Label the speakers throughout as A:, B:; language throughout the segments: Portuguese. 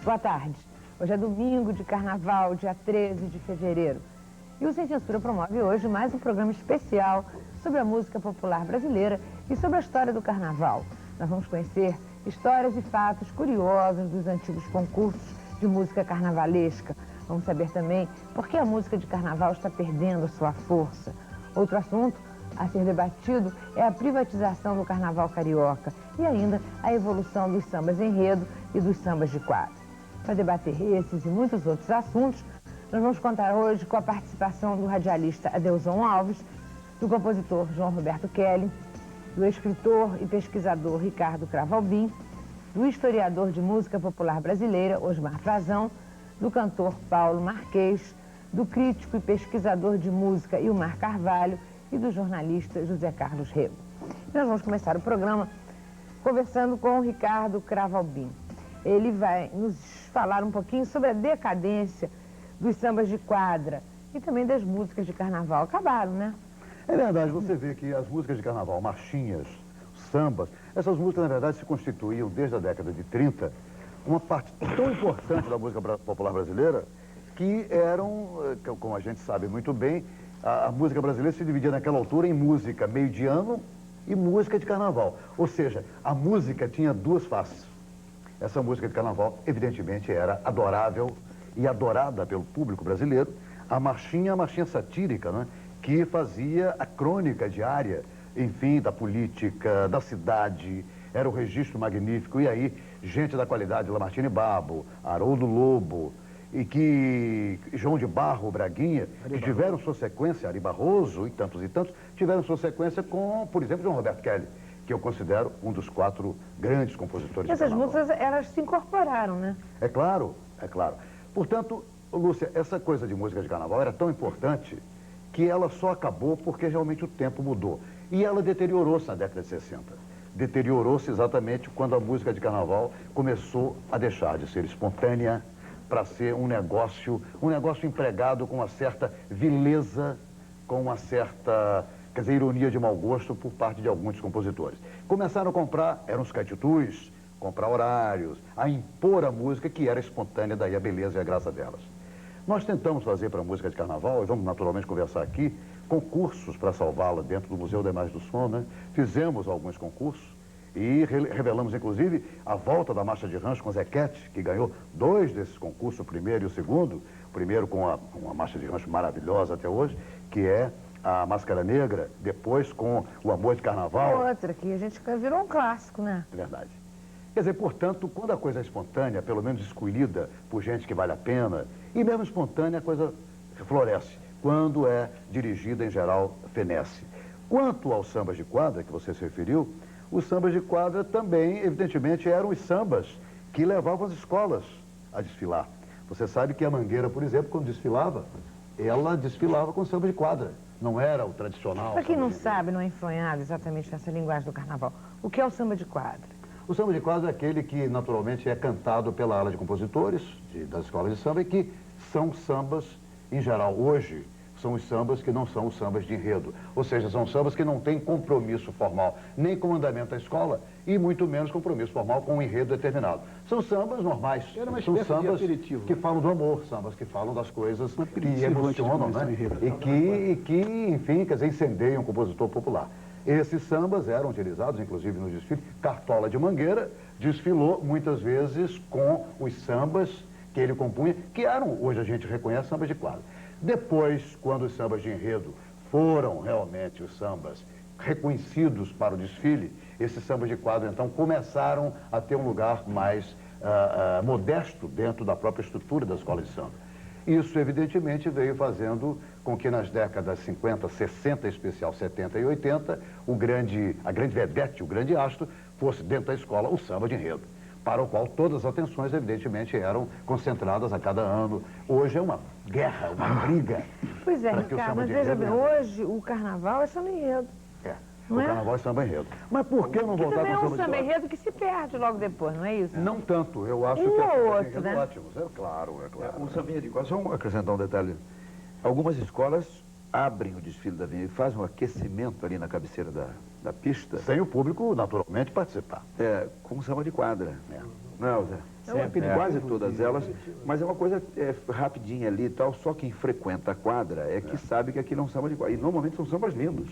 A: Boa tarde. Hoje é domingo de carnaval, dia 13 de fevereiro. E o Sem Censura promove hoje mais um programa especial sobre a música popular brasileira e sobre a história do carnaval. Nós vamos conhecer histórias e fatos curiosos dos antigos concursos de música carnavalesca. Vamos saber também por que a música de carnaval está perdendo sua força. Outro assunto a ser debatido é a privatização do carnaval carioca e ainda a evolução dos sambas enredo e dos sambas de quadra. Para debater esses e muitos outros assuntos, nós vamos contar hoje com a participação do radialista Adelson Alves, do compositor João Roberto Kelly, do escritor e pesquisador Ricardo Cravo Albim, do historiador de música popular brasileira Osmar Frazão, do cantor Paulo Marquês, do crítico e pesquisador de música Ilmar Carvalho e do jornalista José Carlos Rego. E nós vamos começar o programa conversando com o Ricardo Cravo Albim. Ele vai nos falar um pouquinho sobre a decadência dos sambas de quadra e também das músicas de carnaval. Acabaram, né?
B: É verdade, você vê que as músicas de carnaval, marchinhas, sambas, essas músicas, na verdade, se constituíam desde a década de 30 uma parte tão importante da música popular brasileira que eram, como a gente sabe muito bem, a música brasileira se dividia naquela altura em música meio de ano e música de carnaval. Ou seja, a música tinha duas faces. Essa música de carnaval, evidentemente, era adorável e adorada pelo público brasileiro. A marchinha satírica, né, que fazia a crônica diária, enfim, da política, da cidade, era o registro magnífico. E aí, gente da qualidade, Lamartine Babo, Haroldo Lobo, e que João de Barro, Braguinha, que tiveram sua sequência, Ari Barroso e tantos, tiveram sua sequência com, por exemplo, João Roberto Kelly, que eu considero um dos 4 grandes compositores de carnaval.
A: Essas músicas, elas se incorporaram, né?
B: É claro, é claro. Portanto, Lúcia, essa coisa de música de carnaval era tão importante que ela só acabou porque realmente o tempo mudou. E ela deteriorou-se na década de 60. Deteriorou-se exatamente quando a música de carnaval começou a deixar de ser espontânea para ser um negócio empregado com uma certa vileza, com uma certa, quer dizer, ironia de mau gosto por parte de alguns compositores. Começaram a comprar, eram os caetitus, comprar horários, a impor a música que era espontânea, daí a beleza e a graça delas. Nós tentamos fazer para a música de carnaval, e vamos naturalmente conversar aqui, concursos para salvá-la dentro do Museu da Imagem do Som, né? Fizemos alguns concursos e revelamos, inclusive, a volta da marcha de rancho com Zequete, que ganhou 2 desses concursos, o primeiro e o segundo. O primeiro com uma marcha de rancho maravilhosa até hoje, que é a Máscara Negra, depois com o Amor de Carnaval.
A: Outra que a gente virou um clássico, né?
B: É verdade. Quer dizer, portanto, quando a coisa é espontânea, pelo menos escolhida por gente que vale a pena, e mesmo espontânea a coisa floresce. Quando é dirigida, em geral, fenece. Quanto aos sambas de quadra, que você se referiu, os sambas de quadra também, evidentemente, eram os sambas que levavam as escolas a desfilar. Você sabe que a Mangueira, por exemplo, quando desfilava, ela desfilava com samba de quadra. Não era o tradicional.
A: Para quem não sabe, não é enfronhado exatamente nessa linguagem do carnaval, o que é o samba de quadra?
B: O samba de quadra é aquele que, naturalmente, é cantado pela ala de compositores das escolas de samba e que são sambas, em geral, hoje, são os sambas que não são os sambas de enredo. Ou seja, são sambas que não têm compromisso formal, nem com o andamento da escola e muito menos compromisso formal com um enredo determinado. São sambas normais, são sambas que falam do amor, sambas que falam das coisas que emocionam, né? E que, enfim, quer dizer, incendeiam o compositor popular. Esses sambas eram utilizados, inclusive, no desfile. Cartola de Mangueira desfilou muitas vezes com os sambas que ele compunha, que eram, hoje a gente reconhece, sambas de quadra. Depois, quando os sambas de enredo foram realmente os sambas reconhecidos para o desfile, esses sambas de quadra, então, começaram a ter um lugar mais modesto dentro da própria estrutura da escola de samba. Isso, evidentemente, veio fazendo com que nas décadas 50, 60, em especial 70 e 80, a grande vedete, o grande astro, fosse dentro da escola o samba de enredo, para o qual todas as atenções, evidentemente, eram concentradas a cada ano. Hoje é uma guerra, uma briga.
A: Pois é, Ricardo, mas veja bem, hoje o carnaval é samba enredo.
B: O carnaval é samba enredo. Mas por que não voltar com o samba de quadra?
A: Também é um samba enredo que se perde logo depois, não é isso?
B: Não tanto, eu acho
A: que
B: é
A: outro, né?
B: Ótimos. É claro.
C: O sambinha de quadra, só acrescentar um detalhe. Algumas escolas abrem o desfile da avenida e fazem um aquecimento ali na cabeceira da pista.
B: Sem o público, naturalmente, participar.
C: Com samba de quadra.
B: Não, Zé?
C: Quase todas elas, mas é uma coisa rapidinha ali e tal, só quem frequenta a quadra é que sabe que aquilo é um samba de quadra. E normalmente são sambas lindos.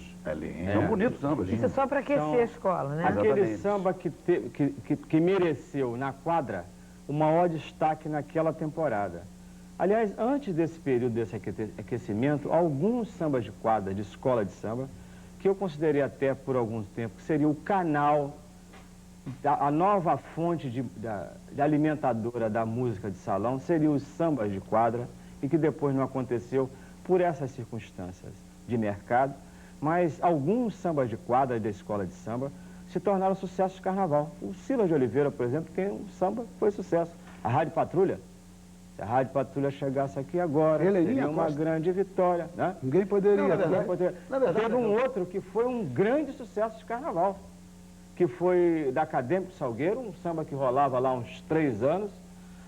C: São bonitos sambas.
A: Isso é só para aquecer a escola, né?
D: Aquele samba que mereceu na quadra o maior destaque naquela temporada. Aliás, antes desse período, desse aquecimento, alguns sambas de quadra, de escola de samba, que eu considerei até por algum tempo que seria o canal, a nova fonte de alimentadora da música de salão, seriam os sambas de quadra, e que depois não aconteceu por essas circunstâncias de mercado, mas alguns sambas de quadra da escola de samba se tornaram sucesso de carnaval. O Silas de Oliveira, por exemplo, tem um samba que foi sucesso. A Rádio Patrulha. Se a Rádio Patrulha chegasse aqui agora, seria uma grande vitória. Né?
E: Ninguém poderia.
D: Na verdade, teve um outro que foi um grande sucesso de carnaval, que foi da Acadêmico Salgueiro, um samba que rolava lá uns 3 anos,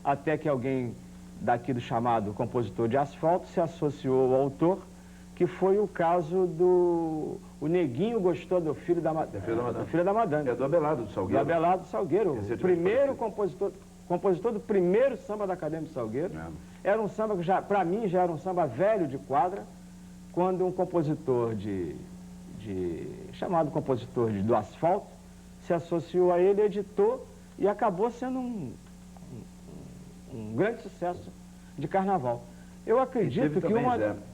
D: até que alguém daqui do chamado compositor de Asfalto se associou ao autor, que foi o caso do... O Neguinho gostou do Filho da Madame.
C: É do Abelardo do Salgueiro.
D: Do Abelardo do Salgueiro, o primeiro compositor do primeiro samba da Acadêmico Salgueiro. Era um samba que, para mim, já era um samba velho de quadra, quando um compositor chamado compositor do Asfalto se associou a ele, editou, e acabou sendo um grande sucesso de carnaval. Eu acredito que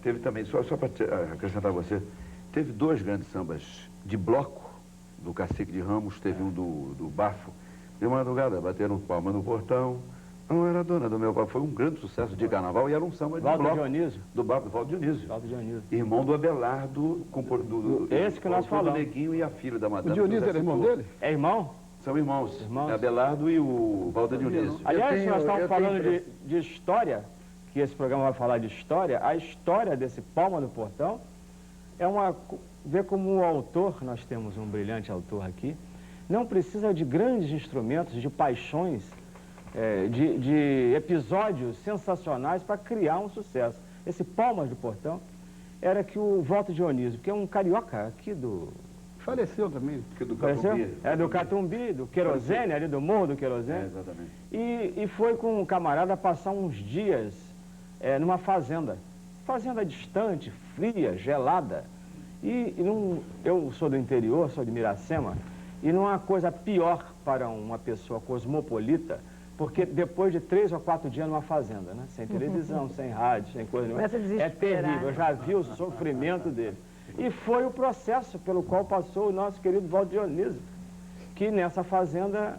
C: teve também, só para acrescentar a você, teve 2 grandes sambas de bloco, do Cacique de Ramos, teve um do Bafo. De madrugada, bateram palma no portão, não era dona do meu pai. Foi um grande sucesso de carnaval e era um samba de bloco.
D: Dionísio.
C: Do Valdo Dionísio.
D: Valdo Dionísio.
C: Irmão do Abelardo,
D: esse que nós falamos.
C: Do Neguinho e a filha da Madame.
E: O Dionísio era irmão dele?
D: É irmão?
C: São irmãos. Abelardo e o Valdo Dionísio.
D: Aliás, se nós estamos falando de história, que esse programa vai falar de história, a história desse Palma no Portão é vê como o autor, nós temos um brilhante autor aqui, não precisa de grandes instrumentos, de paixões, de episódios sensacionais para criar um sucesso. Esse Palmas do Portão era que o Walter Dionísio, que é um carioca aqui do...
E: Faleceu também.
C: Do Catumbi.
D: É do Catumbi, do Querosene, ali do Morro do Querosene.
C: Exatamente.
D: E foi com um camarada passar uns dias numa fazenda. Fazenda distante, fria, gelada. Eu sou do interior, sou de Miracema, e não há coisa pior para uma pessoa cosmopolita, porque depois de 3 ou 4 dias numa fazenda, né? Sem televisão, sem rádio, sem coisa nenhuma, é terrível. Eu já vi o sofrimento dele. E foi o processo pelo qual passou o nosso querido Valdo Dionísio, que nessa fazenda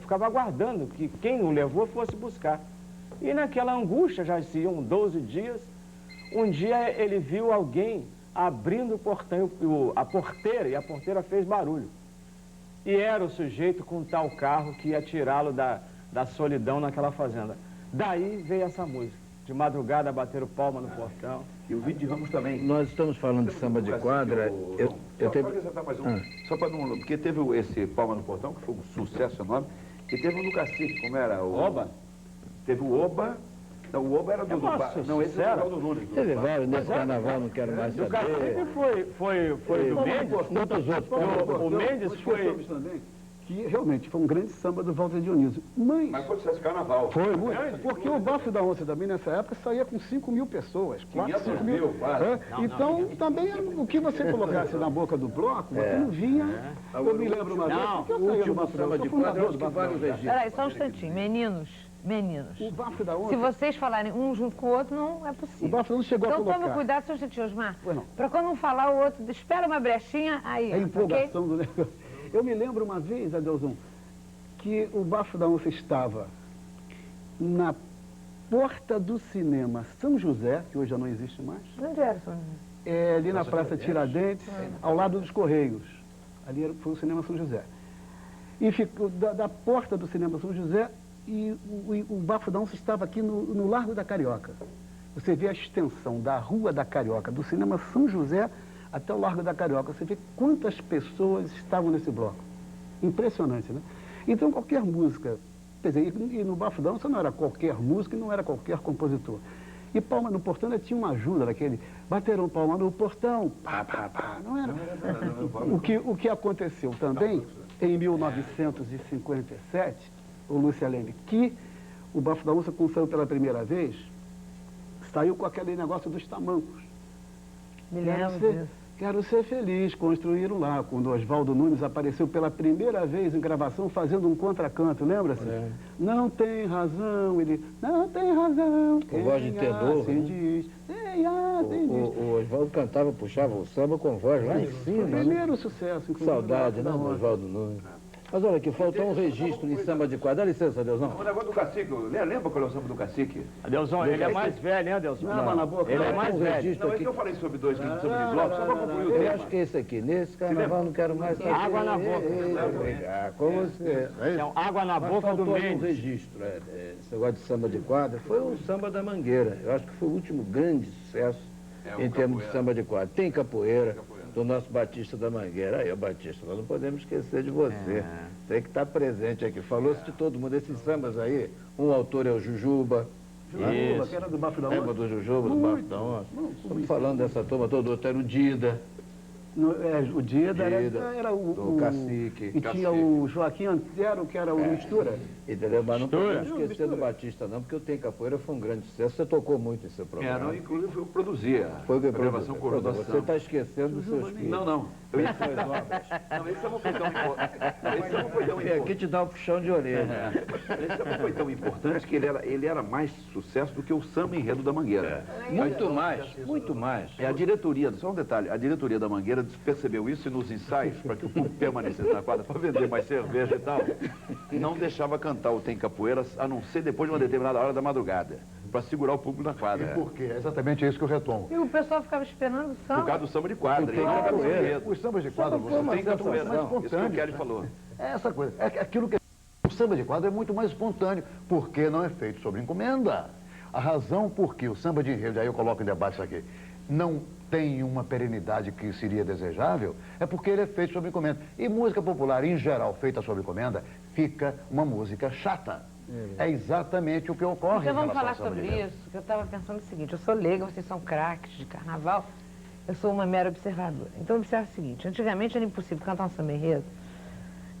D: ficava aguardando que quem o levou fosse buscar. E naquela angústia, já se iam 12 dias, um dia ele viu alguém abrindo o portão, a porteira, e a porteira fez barulho. E era o sujeito com tal carro que ia tirá-lo da solidão naquela fazenda. Daí veio essa música. De madrugada bateram palma no portão.
C: E o Vídeo de Ramos também.
F: Nós estamos falando de samba de quadra.
C: Só para acrescentar mais um. Só para não... Porque teve esse Palma no Portão, que foi um sucesso enorme. E teve um do Cacique, como era? O
D: Oba?
C: Teve o Oba. Não, o Oba era do... Não, esse era o do Nunes.
F: Teve vários nesse carnaval, não quero mais saber.
D: O Cacique foi do Mendes?
F: Muitos outros.
D: O Mendes foi...
E: também, que realmente foi um grande samba do Walter Dionísio.
C: Mas foi sucesso de carnaval.
E: Foi muito. Porque o Bafo da Onça também, nessa época, saía com 5.000 pessoas.
C: 500 mil, quase.
E: Então, também, o que você colocasse na boca do bloco, você não vinha... Eu me lembro uma vez, porque eu saía do Bafo da Onça, eu fui fundador do Bafo da Onça.
A: Peraí, só um instantinho. Meninos.
E: O Bafo da Onça...
A: Se vocês falarem um junto com o outro, não é possível.
E: O Bafo não chegou a colocar.
A: Então tome cuidado, só um instantinho, Osmar. Para quando um falar, o outro espera uma brechinha, aí...
E: A empolgação do negócio. Eu me lembro uma vez, Adelson, que o Bafo da Onça estava na porta do cinema São José, que hoje já não existe mais.
A: Onde era, São José?
E: Ali na Praça Tiradentes, ao lado dos Correios. Ali foi o cinema São José. E ficou da porta do cinema São José, e o Bafo da Onça estava aqui no Largo da Carioca. Você vê a extensão da Rua da Carioca, do cinema São José até o Largo da Carioca. Você vê quantas pessoas estavam nesse bloco. Impressionante, né? Então, qualquer música, quer dizer, e no Bafo da Onça não era qualquer música e não era qualquer compositor. E Palma no Portão tinha uma ajuda daquele, bateram palma no portão, pá, pá, pá, não era? O que aconteceu também, em 1957, ô Lúcia Leme, que o Bafo da Onça, quando saiu pela primeira vez, saiu com aquele negócio dos tamancos.
A: Me lembro disso.
E: Quero ser feliz, construíram lá, quando Oswaldo Nunes apareceu pela primeira vez em gravação fazendo um contracanto, lembra-se?
F: É.
E: Não tem razão, ele, não tem razão.
F: Com voz de tenor,
E: assim
F: né?
E: diz, assim diz.
F: O Oswaldo cantava, puxava o samba com voz lá em
E: Foi
F: cima.
E: o
F: né?
E: primeiro sucesso, inclusive.
F: Saudade, né,
E: da
F: do
E: Onça.
F: Oswaldo Nunes. Mas olha aqui, faltou um registro em samba de quadra. Dá licença, Deusão.
C: O negócio do cacique, lembra qual é o samba do cacique?
D: Adelson, ele é mais velho, hein, Adelson?
E: Não, na boca.
D: Ele é
F: Não,
D: mais
F: um
D: velho.
F: registro
C: Não, é
F: aqui.
C: que eu falei sobre dois samba de bloco, só para concluir o
F: Eu
C: tema.
F: acho que é esse aqui. Nesse carnaval não quero mais saber.
D: Água na boca.
F: Ah, com você.
D: É um água na
F: Mas
D: boca do
F: faltou aí um
D: Mendes.
F: registro. Esse negócio de samba de quadra foi o samba da Mangueira. Eu acho que foi o último grande sucesso em termos de samba de quadra. Tem capoeira do nosso Batista da Mangueira. Aí, Batista, nós não podemos esquecer de você. Tem que estar presente aqui. Falou-se de todo mundo. Esses sambas aí, um autor é o Jujuba.
E: Jujuba, que era do Bafo da
F: Lembra
E: Onça.
F: do Jujuba, do Bafo da Onça? Estamos falando dessa turma toda. Outro era o Dida.
E: O Dida
F: Dida,
E: era
F: do Cacique.
E: E tinha o Joaquim Antero, que era o mistura.
F: Entendeu? Mas não
D: Mistura.
F: podemos esquecer do Batista, não, porque o Tem Capoeira foi um grande sucesso. Você tocou muito em seu programa.
C: Não, inclusive eu produzia.
F: Foi o que
C: a gravação
F: produziu.
C: Coroa da
F: Você
C: Samba.
F: está esquecendo dos seus filhos.
C: Não. Eu ia fazer Não, esse samba foi tão importante. Esse samba foi tão
F: Aqui
C: importante.
F: te dá um puxão de orelha.
C: Esse samba foi tão importante que ele era mais sucesso do que o samba enredo da Mangueira.
F: Muito mais, muito mais.
C: É a diretoria, só um detalhe, a diretoria da Mangueira percebeu isso e nos ensaios, para que o público permanecesse na quadra para vender mais cerveja e tal, não deixava cantar o Tem Capoeira, a não ser depois de uma determinada hora da madrugada, para segurar o público na
B: E
C: quadra.
B: por quê? É exatamente isso que eu retomo.
A: E o pessoal ficava esperando o
C: Por
A: samba.
C: causa do samba de quadra.
F: Tem
C: e não do
F: capoeira.
C: enredo.
B: Os sambas de quadra,
F: foi
B: você
F: uma
C: Tem capoeira,
F: sensação.
C: isso que o Kelly falou.
B: É essa coisa. É aquilo que o samba de quadra é muito mais espontâneo, porque não é feito sobre encomenda. A razão por que o samba de enredo, aí eu coloco em debate isso aqui, não tem uma perenidade que seria desejável, é porque ele é feito sob encomenda. E música popular, em geral, feita sob encomenda, fica uma música chata. É exatamente o que ocorre
A: Então
B: em
A: vamos
B: relação
A: falar
B: ao samba de
A: sobre
B: enredo.
A: isso, que eu estava pensando o seguinte, eu sou leiga, vocês são craques de carnaval, eu sou uma mera observadora. Então observa o seguinte, antigamente era impossível cantar um samba enredo.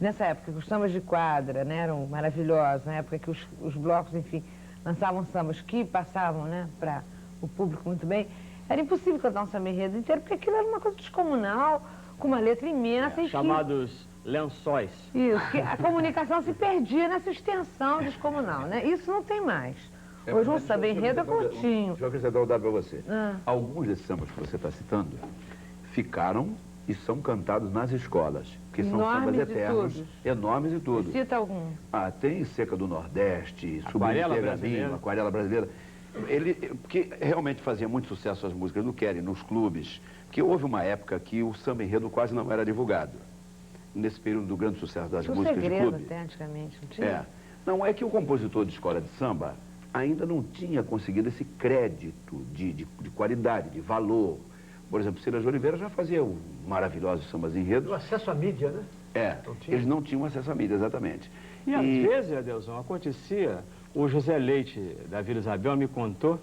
A: Nessa época que os sambas de quadra, né, eram maravilhosos, na época que os blocos, enfim, lançavam sambas que passavam, né, para o público muito bem, era impossível cantar um samba enredo inteiro, porque aquilo era uma coisa descomunal, com uma letra imensa e
D: Chamados lençóis.
A: isso, que a comunicação se perdia nessa extensão descomunal, né? Isso não tem mais. Hoje um samba enredo é curtinho.
C: Deixa eu acrescentar um dado para você.
A: Ah.
C: Alguns desses sambas que você está citando ficaram e são cantados nas escolas, que são
A: Enormes
C: sambas
A: e
C: eternos,
A: todos.
C: enormes e tudo.
A: Cita algum.
C: Ah, tem Seca do Nordeste, Subindo
D: Aquarela
C: Pergaminho,
D: Brasileira.
C: Aquarela Brasileira. Porque realmente fazia muito sucesso as músicas no Kelly, nos clubes, porque houve uma época que o samba enredo quase não era divulgado. Nesse período do grande sucesso das
A: Tinha um
C: músicas de
A: segredo
C: clube.
A: até antigamente, não tinha?
C: É. Não, é que o compositor de escola de samba ainda não tinha conseguido esse crédito de qualidade, de valor. Por exemplo, Silas de Oliveira já fazia maravilhosos sambas enredos.
G: O acesso à mídia, né?
C: Eles não tinham acesso à mídia, exatamente.
D: E às vezes, Adelson, acontecia, o José Leite da Vila Isabel me contou,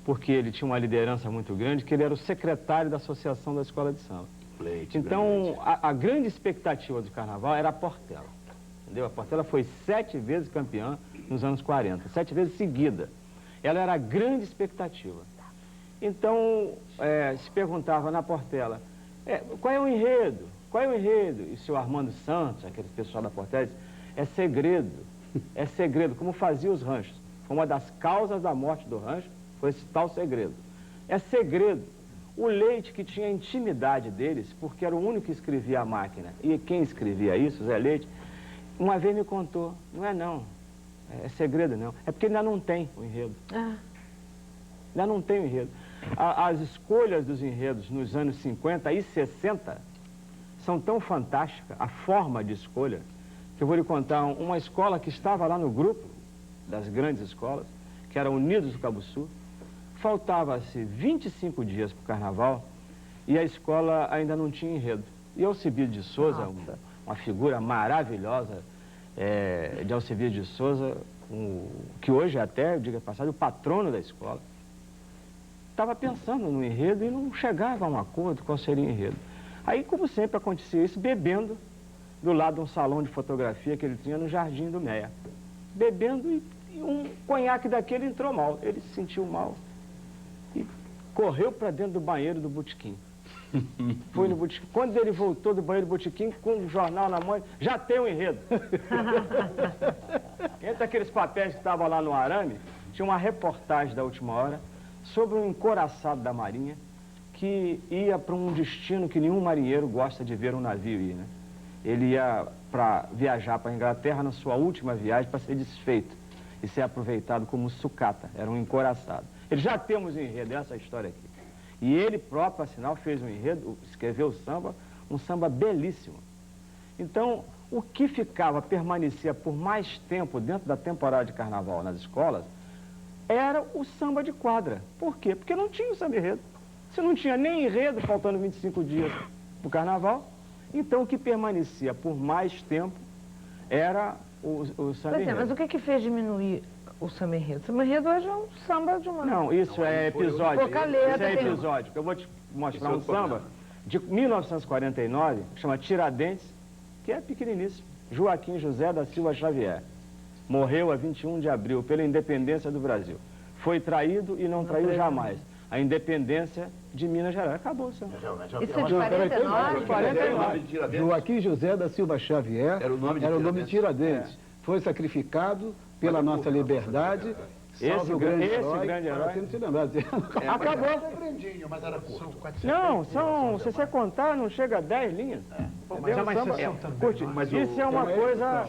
D: porque ele tinha uma liderança muito grande, que ele era o secretário da Associação da Escola de Samba.
C: Leite,
D: Então, a grande expectativa do carnaval era a Portela. Entendeu? A Portela foi 7 vezes campeã nos anos 40, 7 vezes seguida. Ela era a grande expectativa. Então, se perguntava na Portela, qual é o enredo? Qual é o enredo? E o senhor Armando Santos, aquele pessoal da Portela, disse, é segredo, como fazia os ranchos. Foi uma das causas da morte do rancho, foi esse tal segredo. É segredo. O Leite, que tinha a intimidade deles, porque era o único que escrevia a máquina, e quem escrevia isso, Zé Leite, uma vez me contou, não é não, é segredo não, é porque ainda não tem o enredo. Ainda não tem o enredo. As escolhas dos enredos nos anos 50 e 60 são tão fantásticas, a forma de escolha, que eu vou lhe contar uma escola que estava lá no grupo das grandes escolas, que era Unidos do Cabo Sul. Faltava-se 25 dias para o carnaval e a escola ainda não tinha enredo. E Alcibiades de Souza, uma figura maravilhosa de Alcibiades de Souza, que hoje é até, diga passado, o patrono da escola, estava pensando no enredo e não chegava a um acordo qual seria o enredo. Aí, como sempre, acontecia isso, bebendo do lado de um salão de fotografia que ele tinha no Jardim do Meia. bebendo e um conhaque daquele entrou mal. Ele se sentiu mal e correu para dentro do banheiro do botequim. Foi no botequim. Quando ele voltou do banheiro do botequim, com um jornal na mão, já tem um enredo. Entre aqueles papéis que estavam lá no arame, tinha uma reportagem da última hora sobre um encoraçado da Marinha que ia para um destino que nenhum marinheiro gosta de ver um navio ir, né? Ele ia para viajar para a Inglaterra na sua última viagem para ser desfeito e ser aproveitado como sucata. Era um encoraçado. Ele já temos um enredo, essa história aqui. E ele próprio, afinal, fez um enredo, escreveu o samba, um samba belíssimo. Então, o que ficava, permanecia por mais tempo dentro da temporada de carnaval nas escolas, era o samba de quadra. Por quê? Porque não tinha o samba enredo. Você não tinha nem enredo, faltando 25 dias para o carnaval. Então, o que permanecia por mais tempo era o samba enredo.
A: Mas o que fez diminuir o samba enredo? O samba enredo hoje é um samba de uma...
D: Não, isso é episódio.
A: Pouca letra,
D: Isso é
A: tem-
D: episódio. Eu vou te mostrar um samba de 1949, que chama Tiradentes, que é pequeniníssimo. Joaquim José da Silva Xavier. Morreu a 21 de abril pela independência do Brasil. Foi traído e não traiu jamais. A independência de Minas Gerais. Acabou o samba.
A: Isso é de 49?
D: 49.
E: Joaquim José da Silva Xavier
C: Era o nome de
E: Tiradentes. Foi sacrificado pela nossa liberdade. Salve o grande herói. Para sempre se lembrar.
D: Acabou.
B: grandinho, mas era curto.
D: Não, se você contar, não chega a 10 linhas.
G: Mas é uma
D: Samba-
G: exceção também.
D: Curte, isso é uma coisa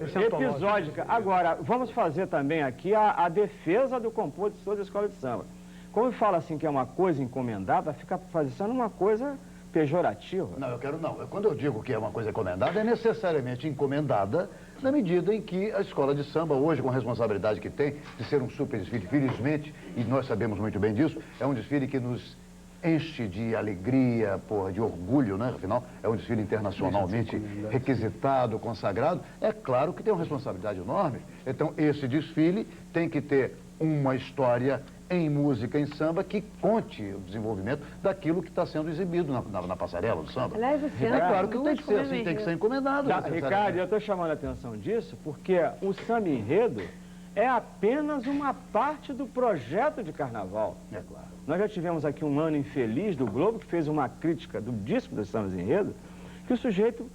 G: Esse é antológico.
D: episódica. Agora, vamos fazer também aqui a defesa do compositor da escola de samba. Como fala assim que é uma coisa encomendada, fica fazendo uma coisa pejorativa.
B: Não, eu quero não. Quando eu digo que é uma coisa encomendada, é necessariamente encomendada na medida em que a escola de samba, hoje, com a responsabilidade que tem de ser um super desfile, felizmente, e nós sabemos muito bem disso, é um desfile que nos enche de alegria, porra, de orgulho, né? Afinal, é um desfile internacionalmente requisitado, consagrado. É claro que tem uma responsabilidade enorme. Então, esse desfile tem que ter uma história em música, em samba, que conte o desenvolvimento daquilo que está sendo exibido na passarela do samba.
A: Aliás, esse ano
B: É claro que tem
A: duas
B: que ser assim, tem que ser encomendado.
D: Ricardo, eu estou chamando a atenção disso porque o samba enredo é apenas uma parte do projeto de carnaval.
B: É claro.
D: Nós já tivemos aqui um ano infeliz do Globo, que fez uma crítica do disco dos sambas enredo, que o sujeito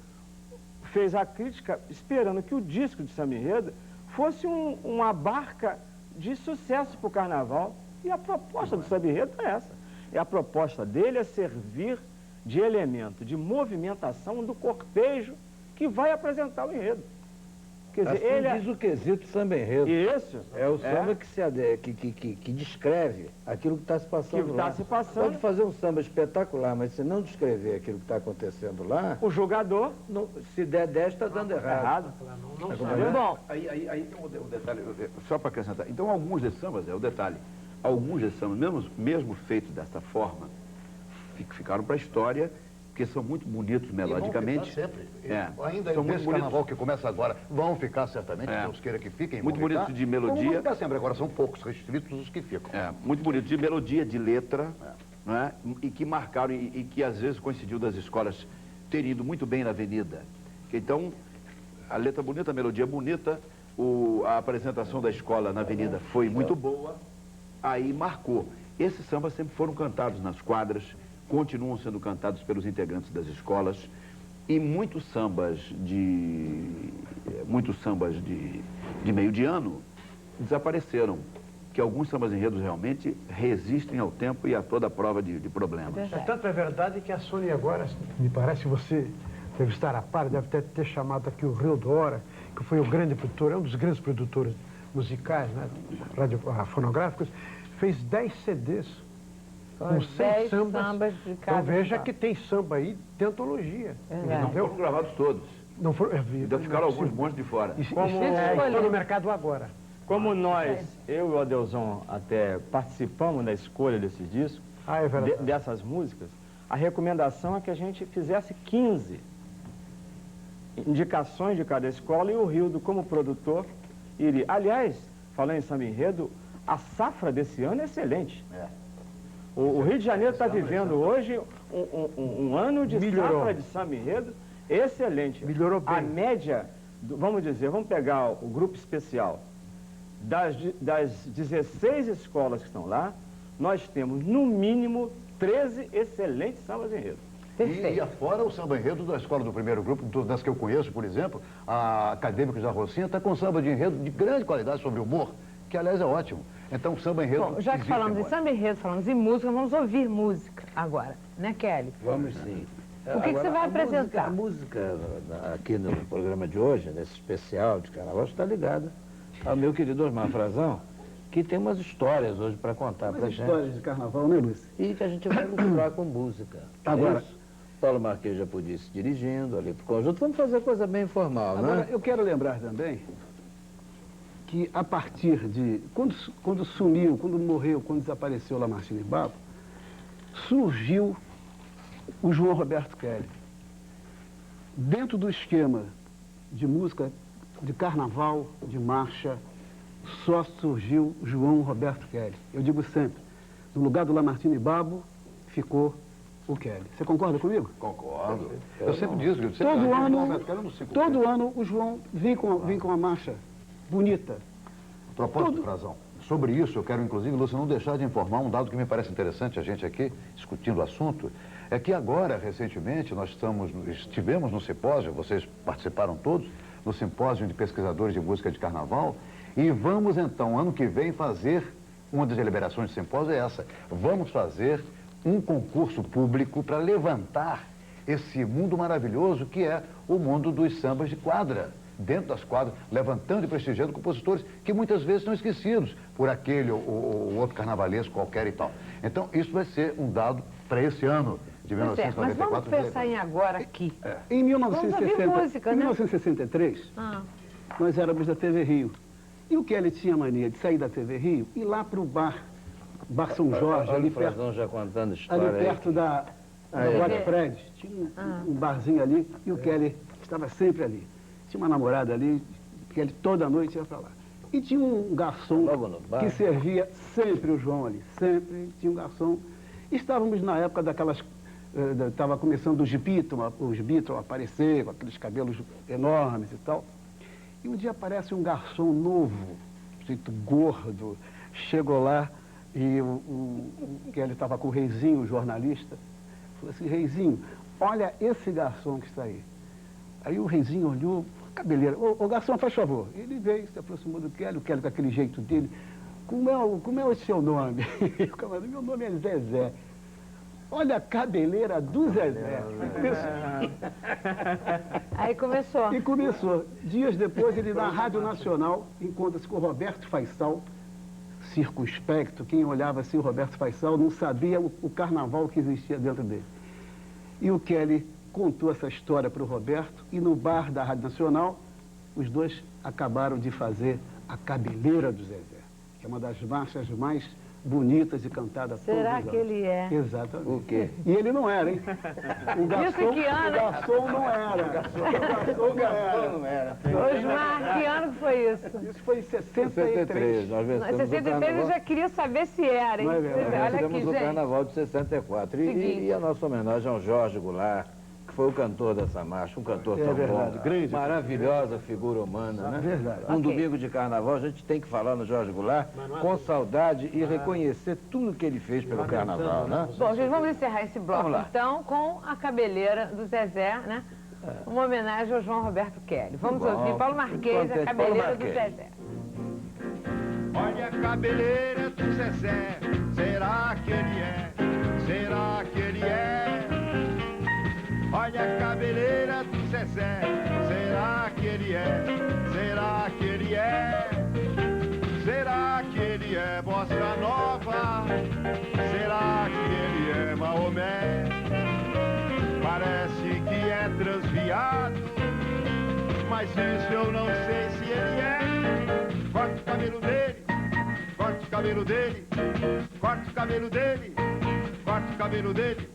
D: fez a crítica esperando que o disco de samba enredo fosse uma barca de sucesso para o carnaval. E a proposta do samba enredo é essa. E a proposta dele é servir de elemento de movimentação do cortejo que vai apresentar o enredo. Quer dizer,
F: Assim
D: ele
F: diz o quesito samba enredo.
D: Isso.
F: É o samba que descreve aquilo que está se passando
D: Que
F: lá.
D: está se passando.
F: Pode fazer um samba espetacular, mas se não descrever aquilo que está acontecendo lá,
D: O jogador
F: se der 10, está dando errado.
G: Não
A: Bom,
C: Aí tem um detalhe, só para acrescentar. Então, alguns desses sambas, é o detalhe, alguns desses sambas, mesmo feitos dessa forma, ficaram para a história, porque são muito bonitos melodicamente.
B: Sempre.
C: É.
B: Ainda
C: São
B: nesse
C: muito
B: carnaval
C: bonitos.
B: que começa agora, vão ficar certamente,
C: É.
B: Deus queira que fiquem.
C: Muito
B: vão ficar,
C: bonitos de melodia.
B: Como vão ficar sempre, agora são poucos restritos os que ficam.
C: É, muito bonito, de melodia, de letra, não é? E que marcaram, e que às vezes coincidiu das escolas terem ido muito bem na avenida. Então, a letra bonita, a melodia bonita, a apresentação da escola na avenida foi muito boa, aí marcou. Esses sambas sempre foram cantados nas quadras, continuam sendo cantados pelos integrantes das escolas, e muitos sambas de meio de ano desapareceram, que alguns sambas enredos realmente resistem ao tempo e a toda a prova de problemas.
G: É tanto é verdade que a Sony agora, me parece, você deve estar a par, deve ter chamado aqui o Rio Dora, que foi o grande produtor, é um dos grandes produtores musicais, né, fonográficos, fez 10 CDs com
A: 10
G: 100
A: sambas de cada
G: Então veja
A: samba.
G: que tem samba aí de antologia.
C: Não foram gravados todos,
G: Não for,
C: ainda ficaram alguns montes de fora.
G: Estão no mercado agora.
D: Como nós, eu e o Adelson, até participamos da escolha desses discos,
G: Ah, é verdade.
D: dessas músicas, a recomendação é que a gente fizesse 15 indicações de cada escola e o Rildo, como produtor, iria. Aliás, falando em samba enredo, a safra desse ano é excelente. O Rio de Janeiro está vivendo hoje um ano de
G: Melhorou.
D: safra de samba enredo excelente.
G: Melhorou bem.
D: A média vamos dizer, vamos pegar o grupo especial, das 16 escolas que estão lá, nós temos, no mínimo, 13 excelentes sambas enredo.
B: E afora o samba enredo da escola do primeiro grupo, das que eu conheço, por exemplo, a Acadêmicos da Rocinha está com samba de enredo de grande qualidade sobre humor, que aliás é ótimo. Então, samba enredo...
A: Bom, já que falamos em samba enredo, falamos em música, vamos ouvir música agora, né, Kelly?
F: Vamos sim.
A: O que você vai apresentar?
F: A música aqui no programa de hoje, nesse especial de carnaval, está ligada ao meu querido Osmar Frazão, que tem umas histórias hoje para contar para a gente.
E: Histórias de carnaval, né, Lúcio?
F: E que a gente vai misturar com música.
E: Agora,
F: Paulo Marquês já podia ir se dirigindo ali para o conjunto. Vamos fazer coisa bem informal,
E: agora
F: né?
E: eu quero lembrar também que a partir de... Quando sumiu, quando morreu, quando desapareceu Lamartine Babo, surgiu o João Roberto Kelly. Dentro do esquema de música, de carnaval, de marcha, só surgiu João Roberto Kelly. Eu digo sempre, no lugar do Lamartine Babo, ficou o Kelly. Você concorda comigo?
B: Concordo. Eu sempre digo,
E: Todo ano o João vem com uma marcha bonita.
B: Propósito, Frazão. Sobre isso, eu quero, inclusive, Lúcio, não deixar de informar um dado que me parece interessante, a gente aqui discutindo o assunto, é que agora, recentemente, nós estivemos no simpósio, vocês participaram todos, no simpósio de pesquisadores de música de carnaval, e vamos, então, ano que vem, fazer, uma das deliberações do simpósio é essa, vamos fazer um concurso público para levantar esse mundo maravilhoso que é o mundo dos sambas de quadra, dentro das quadras, levantando e prestigiando compositores que muitas vezes são esquecidos por aquele ou outro carnavalesco qualquer e tal. Então, isso vai ser um dado para esse ano de 1994.
A: Mas vamos pensar em agora aqui.
E: Em
A: Vamos ouvir música,
E: em
A: né?
E: 1963, nós éramos da TV Rio. E o Kelly tinha mania de sair da TV Rio e ir lá para o bar São Jorge, ali perto,
F: já contando história
E: ali perto da Guarda Fred. Tinha um barzinho ali e o Kelly estava sempre ali. Tinha uma namorada ali, que ele toda noite ia para lá. E tinha um garçom que servia sempre o João ali, sempre tinha um garçom. Estávamos na época daquelas, estava começando os Beatles a aparecer, com aqueles cabelos enormes e tal. E um dia aparece um garçom novo, jeito gordo, chegou lá e que ele estava com o Reizinho, o jornalista, falou assim, Reizinho, olha esse garçom que está aí. Aí o Reizinho olhou, cabeleira, ô garçom, faz favor. Ele veio, se aproximou do Kelly, o Kelly com aquele jeito dele, como é o seu nome? O camarada, meu nome é Zezé. Olha a cabeleira do Zezé.
A: Aí começou.
E: E começou. Dias depois, ele na Rádio Nacional encontra-se com o Roberto Faisal, circunspecto. Quem olhava assim o Roberto Faisal não sabia o carnaval que existia dentro dele. E o Kelly contou essa história para o Roberto e no bar da Rádio Nacional, os dois acabaram de fazer a Cabeleira do Zezé, que é uma das marchas mais bonitas e cantadas todos os anos.
A: Será que ele é?
E: Exatamente.
F: O quê?
E: E ele não era, hein? O garçom,
A: que ano?
E: o garçom não era. O garçom não era.
A: Osmar, que ano que foi isso?
E: Isso foi em 63.
F: Nós
A: Em
F: vencemos o
A: 63 eu
F: carnaval.
A: já queria saber se era, hein?
E: Não é verdade.
A: Olha aqui,
F: Vencemos o
A: gente.
F: carnaval de 64. E a nossa homenagem ao Jorge Goulart, que foi o cantor dessa marcha, um cantor tão
E: verdade,
F: bom,
E: grande.
F: maravilhosa figura humana, né?
E: Verdade.
F: Um domingo de carnaval, a gente tem que falar no Jorge Goulart com saudade e reconhecer tudo que ele fez pelo carnaval, né?
A: Bom, gente, vamos encerrar esse bloco,
F: Vamos lá.
A: então, com a cabeleira do Zezé, né? Uma homenagem ao João Roberto Kelly. Vamos
F: Bom,
A: ouvir Paulo Marquês,
F: contente,
A: a cabeleira
F: Paulo
A: do
F: Marquês.
A: Zezé.
H: Olha a cabeleira do Zezé, será que ele é? Será que ele é? Olha a cabeleira do Zezé, será que ele é? Será que ele é? Será que ele é bossa nova? Será que ele é Maomé? Parece que é transviado, mas isso eu não sei se ele é. Corta o cabelo dele, corta o cabelo dele, corta o cabelo dele, corta o cabelo dele.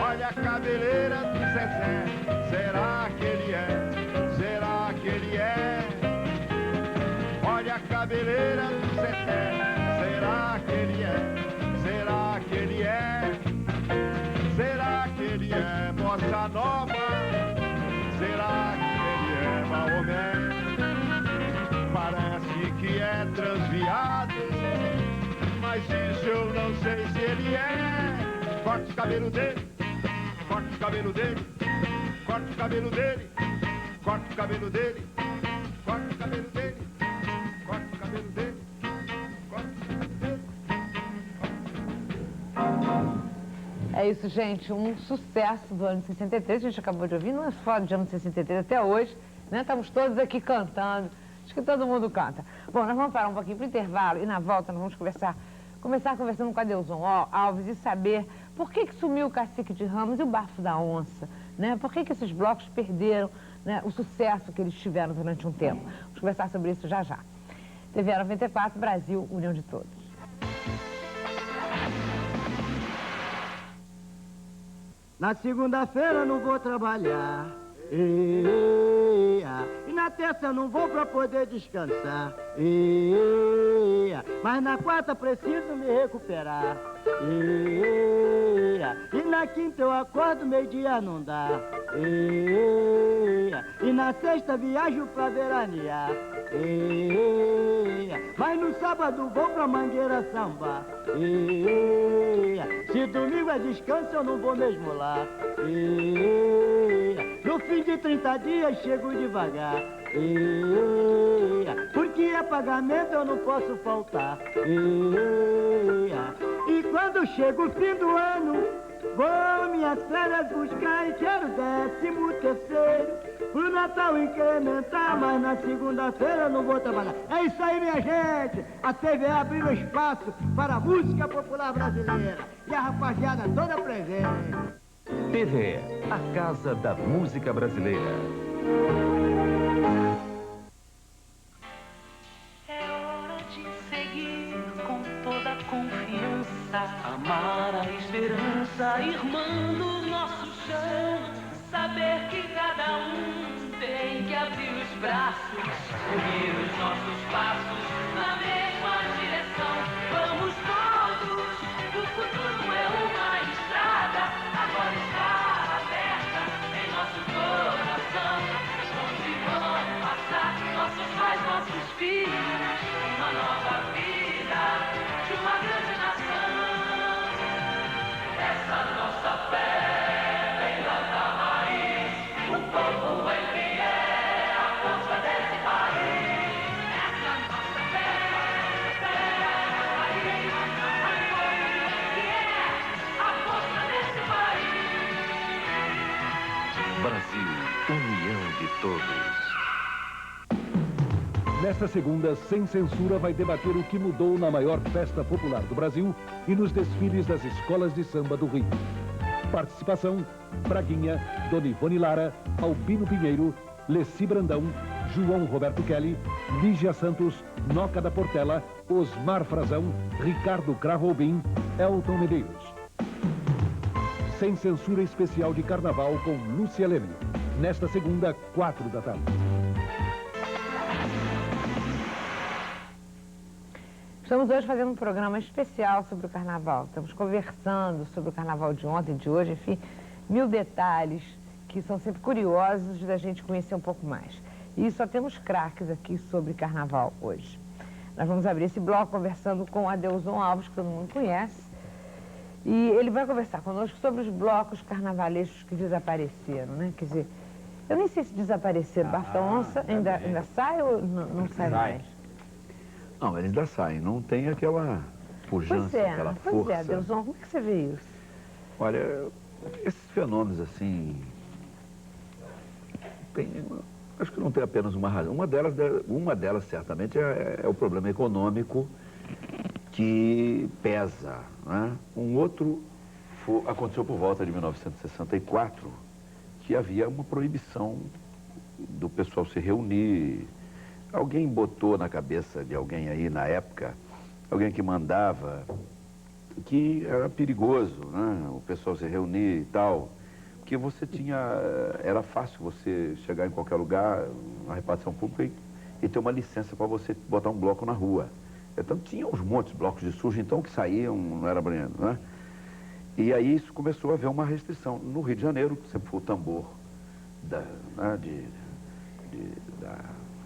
H: Olha a cabeleira do Zezé, será que ele é? Será que ele é? Olha a cabeleira do Zezé, será que ele é? Será que ele é? Será que ele é bossa nova? Será que ele mas isso eu não sei se ele é. Corta os cabelos dele, corta os cabelos dele, corta os cabelos dele, corta os cabelos dele, corta os cabelos dele, corta os cabelos dele, corta os cabelos dele.
A: É isso, gente, um sucesso do ano de 63, a gente acabou de ouvir, não é só de ano de 63 até hoje, né? Estamos todos aqui cantando, acho que todo mundo canta. Bom, nós vamos parar um pouquinho para o intervalo e na volta nós vamos começar conversando com a Adelson Alves e saber por que sumiu o Cacique de Ramos e o Bafo da Onça, né? Por que esses blocos perderam, né, o sucesso que eles tiveram durante um tempo. Vamos conversar sobre isso já já. TV 94, Brasil, União de Todos.
I: Na segunda-feira não vou trabalhar, e na terça eu não vou pra poder descansar, mas na quarta preciso me recuperar, e na quinta eu acordo meio-dia não dá, e na sexta viajo pra veranear, mas no sábado vou pra Mangueira sambar, se domingo é descanso eu não vou mesmo lá, no fim de 30 dias chego devagar, porque é pagamento eu não posso faltar, e quando chega o fim do ano vou minhas férias buscar e quero 13º pro Natal incrementar, mas na segunda-feira eu não vou trabalhar. É isso aí, minha gente! A TV abriu espaço para a música popular brasileira e a rapaziada toda presente.
J: TV, a casa da música brasileira.
K: É hora de seguir com toda a confiança, amar a esperança, irmã do nosso chão, saber que cada um tem que abrir os braços, seguir os nossos passos na mesma direção. Vamos todos, o futuro é uma estrada, agora está aberta em nosso coração. Onde vão passar nossos pais, nossos filhos, uma nova vida de uma grande nação. Essa nossa fé vem lá da raiz, o povo ele é a força desse país. Essa nossa fé vem lá da raiz, o povo ele é a força desse país.
J: Brasil, união de todos.
L: Nesta segunda, Sem Censura vai debater o que mudou na maior festa popular do Brasil e nos desfiles das escolas de samba do Rio. Participação: Braguinha, Dona Ivone Lara, Albino Pinheiro, Leci Brandão, João Roberto Kelly, Lígia Santos, Noca da Portela, Osmar Frazão, Ricardo Cravolbim, Elton Medeiros. Sem Censura especial de Carnaval com Lúcia Leme. Nesta segunda, 4 da tarde.
A: Estamos hoje fazendo um programa especial sobre o Carnaval. Estamos conversando sobre o Carnaval de ontem e de hoje, enfim, 1000 detalhes que são sempre curiosos da gente conhecer um pouco mais. E só temos craques aqui sobre Carnaval hoje. Nós vamos abrir esse bloco conversando com Adelson Alves, que todo mundo conhece. E ele vai conversar conosco sobre os blocos carnavalescos que desapareceram, né? Quer dizer, eu nem sei se desapareceram. Bafo da Onça ainda sai ou não sai mais?
C: Não, eles ainda saem, não tem aquela pujança, aquela força.
A: Pois é, Adelson, como é que você vê isso?
C: Olha, esses fenômenos assim, acho que não tem apenas uma razão. Uma delas certamente é o problema econômico que pesa, né? Um outro aconteceu por volta de 1964, que havia uma proibição do pessoal se reunir. Alguém botou na cabeça de alguém aí na época, alguém que mandava, que era perigoso, né? O pessoal se reunir e tal, porque você era fácil você chegar em qualquer lugar, na repartição pública, e ter uma licença para você botar um bloco na rua. Então tinha uns montes de blocos de sujo, então que saíam, não era brilhante, né? E aí isso começou a haver uma restrição. No Rio de Janeiro, que sempre foi o tambor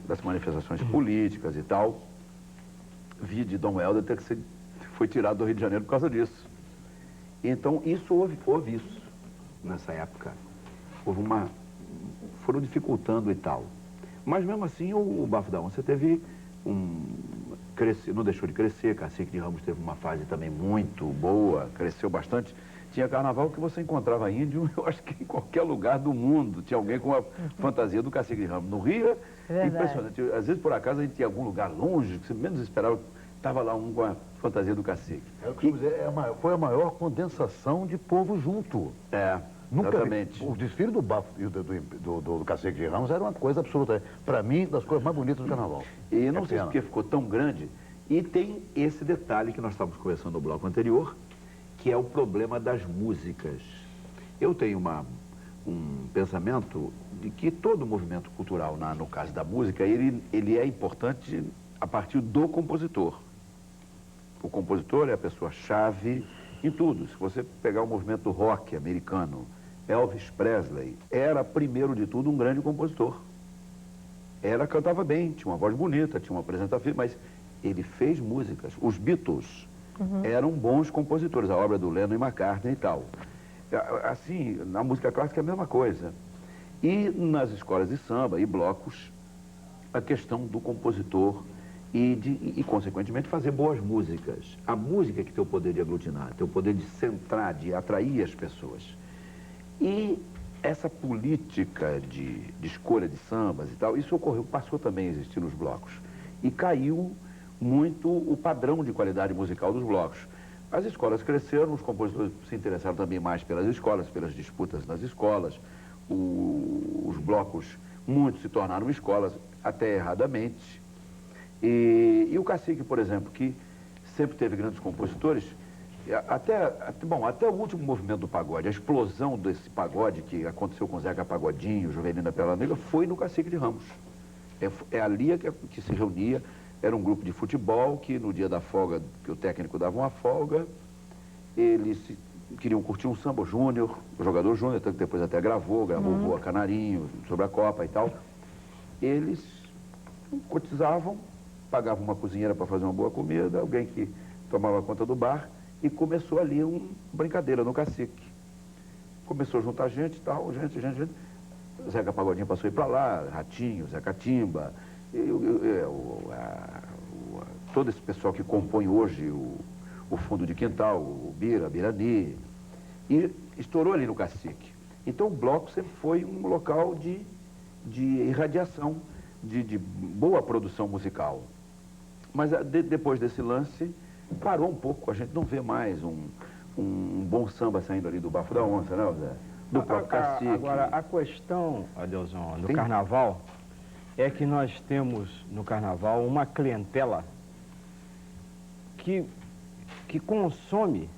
C: das manifestações políticas e tal, vi de Dom Helder ter que foi tirado do Rio de Janeiro por causa disso. Então, isso houve isso nessa época. Foram dificultando e tal. Mas mesmo assim, o Bafo da Onça teve não deixou de crescer. Cacique de Ramos teve uma fase também muito boa, cresceu bastante. Tinha carnaval que você encontrava índio, eu acho que em qualquer lugar do mundo tinha alguém com a fantasia do Cacique de Ramos. No Rio, impressionante. Às vezes, por acaso, a gente tinha algum lugar longe, que você menos esperava, estava lá um com a fantasia do cacique.
B: Foi a maior condensação de povo junto.
C: Exatamente.
B: O desfile do Bafo e do Cacique de Ramos era uma coisa absoluta. Para mim, das coisas mais bonitas do carnaval.
C: E não sei porque ficou tão grande. E tem esse detalhe que nós estávamos conversando no bloco anterior, que é o problema das músicas. Eu tenho um pensamento de que todo movimento cultural, no caso da música, ele é importante a partir do compositor. O compositor é a pessoa-chave em tudo. Se você pegar o movimento do rock americano, Elvis Presley era, primeiro de tudo, um grande compositor. Cantava bem, tinha uma voz bonita, tinha uma apresentação, mas ele fez músicas. Os Beatles eram bons compositores, a obra do Lennon e McCartney e tal. Assim, na música clássica é a mesma coisa. E nas escolas de samba e blocos, a questão do compositor e, consequentemente, fazer boas músicas. A música que tem o poder de aglutinar, tem o poder de centrar, de atrair as pessoas. E essa política de escolha de sambas e tal, isso passou também a existir nos blocos. E caiu muito o padrão de qualidade musical dos blocos. As escolas cresceram, os compositores se interessaram também mais pelas escolas, pelas disputas nas escolas. Os blocos, muitos se tornaram escolas, até erradamente. E o Cacique, por exemplo, que sempre teve grandes compositores, até o último movimento do pagode, a explosão desse pagode que aconteceu com Zeca Pagodinho, Juvelina Pérola Negra, foi no Cacique de Ramos. É ali que se reunia, era um grupo de futebol que no dia da folga, que o técnico dava uma folga, eles queriam curtir um samba júnior, o jogador júnior, tanto que depois até gravou Voa Canarinho, sobre a Copa e tal. Eles cotizavam, pagavam uma cozinheira para fazer uma boa comida, alguém que tomava conta do bar, e começou ali uma brincadeira no Cacique. Começou a juntar gente e tal, gente. Zeca Pagodinho passou a ir para lá, Ratinho, Zé Catimba, todo esse pessoal que compõe hoje o fundo de quintal, o Birani, e estourou ali no Cacique. Então o bloco sempre foi um local de irradiação, de boa produção musical. Mas depois desse lance, parou um pouco, a gente não vê mais um bom samba saindo ali do Bafo da Onça, né, Zé? Do próprio Cacique.
D: Agora, a questão, Adelson, do carnaval é que nós temos no carnaval uma clientela que consome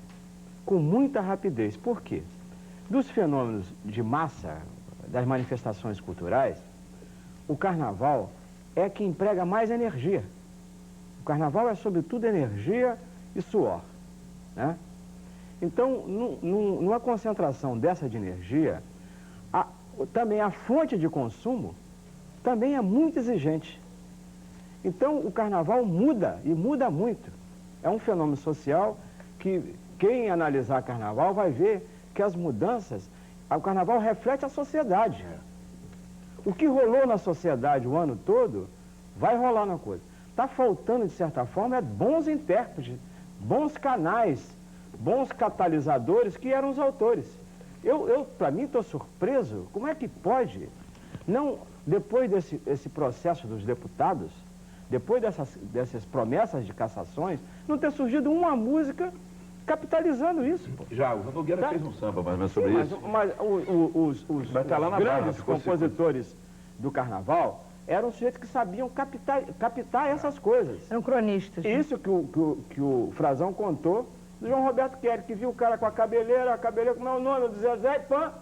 D: com muita rapidez. Por quê? Dos fenômenos de massa, das manifestações culturais, o carnaval é que emprega mais energia. O carnaval é, sobretudo, energia e suor, né? Então, numa concentração dessa de energia, também a fonte de consumo também é muito exigente. Então, o carnaval muda, e muda muito. É um fenômeno social que quem analisar carnaval vai ver que as mudanças, o carnaval reflete a sociedade. O que rolou na sociedade o ano todo, vai rolar na coisa. Está faltando, de certa forma, bons intérpretes, bons canais, bons catalisadores que eram os autores. Eu para mim, estou surpreso. Como é que pode, depois desse processo dos deputados, depois dessas promessas de cassações, não ter surgido uma música capitalizando isso? Pô.
C: Já, o Nogueira fez um samba mais ou menos sobre isso.
D: Mas os grandes compositores do carnaval eram sujeitos que sabiam captar essas coisas.
A: Eram cronistas.
D: Isso que o Frazão contou do João Roberto Query, que viu o cara com a cabeleira como é o nome do Zezé e pã.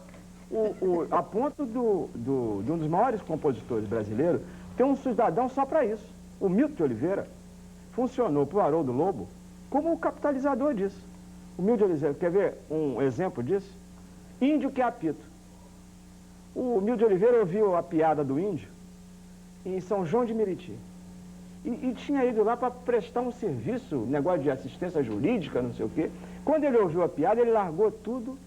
D: A ponto de um dos maiores compositores brasileiros, tem um cidadão só para isso. O Milton de Oliveira funcionou para o Haroldo Lobo como o capitalizador disso. O Milton de Oliveira, quer ver um exemplo disso? Índio que apito. O Milton de Oliveira ouviu a piada do índio em São João de Meriti. e tinha ido lá para prestar um serviço, negócio de assistência jurídica, não sei o quê. Quando ele ouviu a piada, ele largou tudo,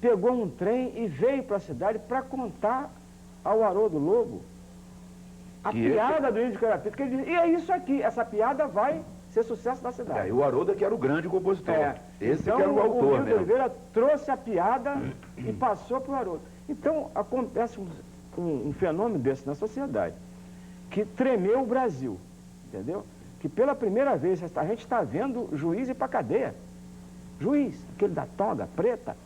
D: pegou um trem e veio para a cidade para contar ao Haroldo Lobo a piada do Índio Carapita. E é isso aqui, essa piada vai ser sucesso na cidade.
C: E o Haroldo que era o grande compositor. Esse
D: então,
C: que era o autor
D: o Milton
C: mesmo.
D: Oliveira trouxe a piada e passou para o Haroldo. Então, acontece um fenômeno desse na sociedade, que tremeu o Brasil, entendeu? Que pela primeira vez a gente está vendo juiz ir para cadeia. Juiz, aquele da toga preta,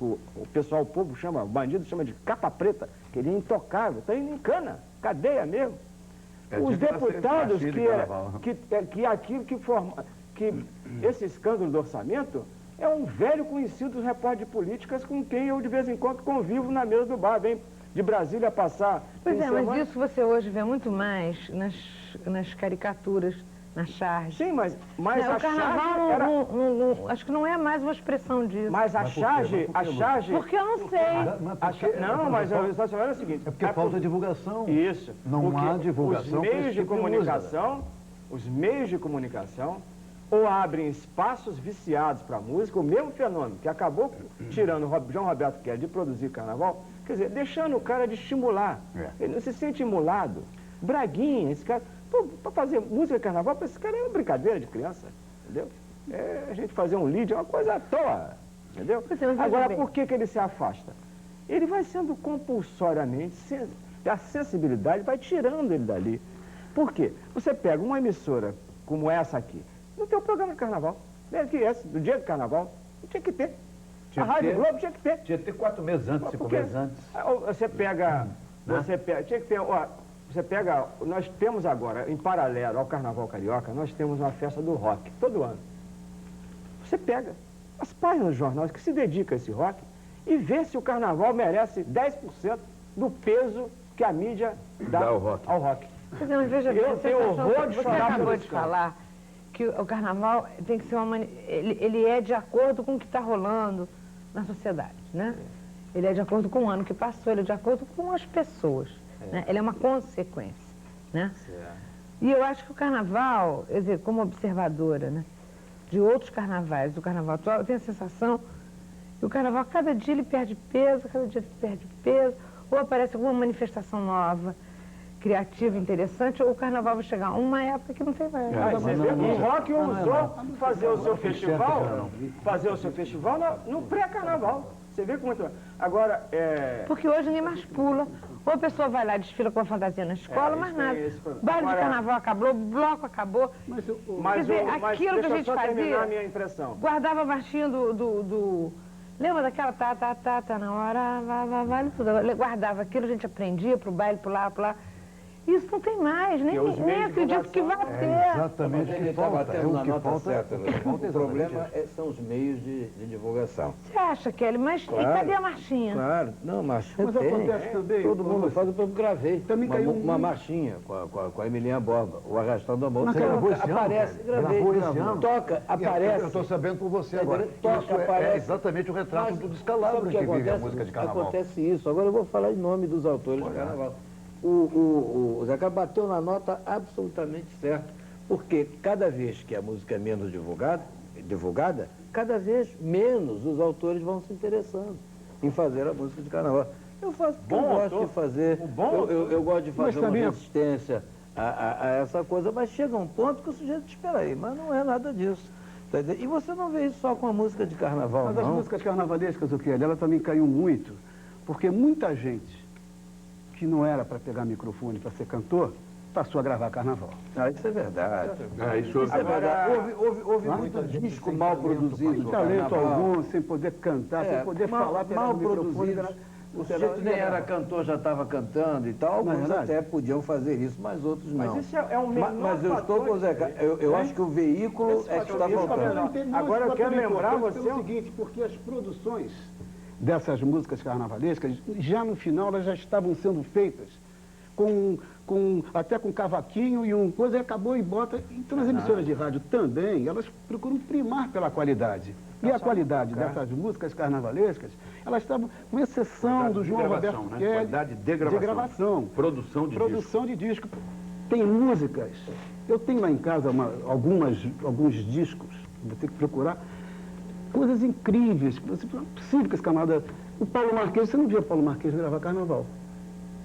D: o pessoal, o povo chama, o bandido chama de capa preta, que ele é intocável, está indo em cana, cadeia mesmo. Os deputados que esse escândalo do orçamento é um velho conhecido dos repórteres de políticas com quem eu de vez em quando convivo na mesa do bar, vem de Brasília passar...
A: Pois é, mas isso você hoje vê muito mais nas caricaturas, na charge.
D: Sim, mas
A: não,
D: a
A: o carnaval
D: charge era...
A: acho que não é mais uma expressão disso.
D: Mas a charge...
A: Porque eu não sei.
D: Mas eu estou falando o seguinte...
B: É porque falta divulgação.
D: Isso.
B: Não há divulgação.
D: Os meios de comunicação ou abrem espaços viciados para a música, o mesmo fenômeno que acabou tirando o João Roberto Kelly de produzir carnaval, quer dizer, deixando o cara de estimular. Ele não se sente emulado. Braguinha, esse cara... Para fazer música de carnaval, para esse cara é uma brincadeira de criança, entendeu? É a gente fazer um lead é uma coisa à toa, entendeu? Agora, por que ele se afasta? Ele vai sendo compulsoriamente, a sensibilidade vai tirando ele dali. Por quê? Você pega uma emissora como essa aqui, não tem um programa de carnaval, mesmo que esse, do dia do carnaval, não tinha que ter. A Rádio Globo tinha que ter.
C: Tinha que ter 4 meses antes, 5 meses antes.
D: Você pega, tinha que ter... Você pega, nós temos agora, em paralelo ao Carnaval Carioca, nós temos uma festa do rock, todo ano. Você pega as páginas dos jornais que se dedicam a esse rock e vê se o Carnaval merece 10% do peso que a mídia dá ao rock.
A: Mas veja bem,
D: você
A: acabou de falar que o Carnaval tem que ser ele é de acordo com o que está rolando na sociedade, né? Ele é de acordo com o ano que passou, ele é de acordo com as pessoas. Né? Ele é uma consequência, né? E eu acho que o Carnaval, quer dizer, como observadora, né, de outros carnavais, do Carnaval atual, eu tenho a sensação que o Carnaval, cada dia ele perde peso, ou aparece alguma manifestação nova, criativa, interessante, ou o Carnaval vai chegar uma época que não tem mais.
D: O rock ousou fazer o seu festival no pré-Carnaval. Você vê como... Agora,
A: porque hoje ninguém mais pula. Ou a pessoa vai lá, desfila com a fantasia na escola, mas nada. Baile de carnaval acabou, bloco acabou. Quer dizer, aquilo que a gente fazia,
D: minha impressão.
A: Guardava a marchinha lembra daquela tá na hora, vai, tudo. Guardava aquilo, a gente aprendia pro baile, pular. Isso não tem mais, nem acredito que vai ter.
B: É exatamente o que
F: está
B: falta.
F: batendo na nota certa. O problema são os meios de divulgação.
A: Você acha, Kelly? Mas
F: claro,
A: e cadê a marchinha?
F: Claro, não, marchinha
E: mas
F: tem.
E: Acontece também.
F: Todo mundo faz, eu gravei.
E: Também caiu
F: uma marchinha com a Emilinha Borba, o Arrastando a Mão.
B: Mas gravou esse ano?
F: Aparece, gravei. Toca, aparece.
B: Eu estou sabendo por você agora.
F: Toca, aparece.
B: É exatamente o retrato do descalabro que vive a música de carnaval.
F: Acontece isso. Agora eu vou falar em nome dos autores de carnaval. O Zé Carlos bateu na nota absolutamente certa, porque cada vez que a música é menos divulgada, cada vez menos os autores vão se interessando em fazer a música de carnaval. Eu faço porque eu gosto de fazer, eu gosto de fazer uma resistência a essa coisa, mas chega um ponto que o sujeito espera aí, mas não é nada disso. E você não vê isso só com a música de carnaval,
E: mas as músicas carnavalescas, o que ela também caiu muito, porque muita gente que não era para pegar microfone para ser cantor, passou a gravar carnaval.
F: Isso é verdade.
C: Isso
F: é verdade. Houve muito disco mal produzido.
E: Sem talento algum, sem poder cantar, sem poder falar
F: mal produzido. O sujeito nem era cantor, já estava cantando e tal. Alguns até podiam fazer isso, mas outros não.
D: Mas isso é um menor
F: Mas eu estou com o Zé Carlos. Eu acho que o veículo é que está faltando.
E: Agora eu quero lembrar você o seguinte, porque as produções dessas músicas carnavalescas, já no final elas já estavam sendo feitas até com cavaquinho e coisa, e acabou e bota. Então as emissoras de rádio também, elas procuram primar pela qualidade. E a qualidade dessas músicas carnavalescas, elas estavam, com exceção do João Roberto Kelly,
C: qualidade de gravação. Produção de
E: disco. tem músicas. Eu tenho lá em casa alguns discos, vou ter que procurar, coisas incríveis. Você não é possível que esse camarada... O Paulo Marquês, você não via o Paulo Marquês gravar carnaval.